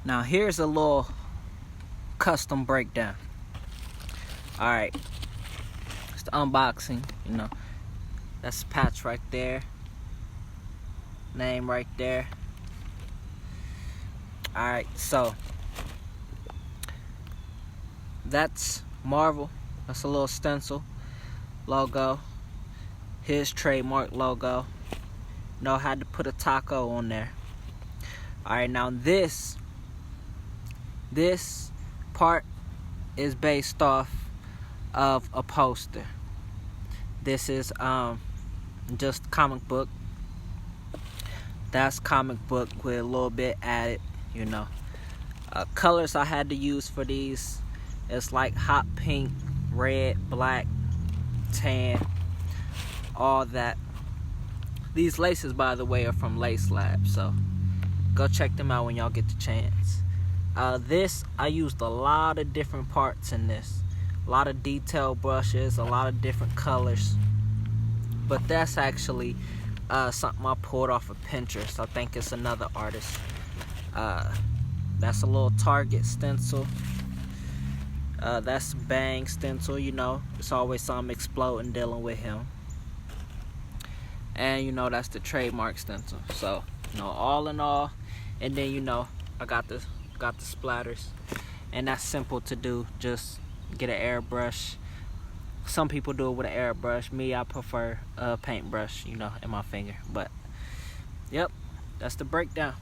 Now here's a little custom breakdown. Alright, it's the unboxing, you know. That's the patch right there. Name right there. Alright, so that's Marvel. That's a little stencil logo. His trademark logo. Know how to put a taco on there. Alright, now this part is based off of a poster. This is just comic book. That's comic book with a little bit added, you know. Colors I had to use for these is like hot pink, red, black, tan, all that. These laces, by the way, are from Lace Lab, so go check them out when y'all get the chance. This, I used a lot of different parts in this. A lot of detail brushes, a lot of different colors. But that's actually something I pulled off of Pinterest. I think it's another artist. That's a little Target stencil. That's Bang stencil, you know. It's always something exploding dealing with him. And you know, that's the trademark stencil. So, you know, all in all, and then you know, I got the splatters. And that's simple to do. Just get an airbrush. Some people do it with an airbrush. Me, I prefer a paintbrush, you know, in my finger. But, yep, that's the breakdown.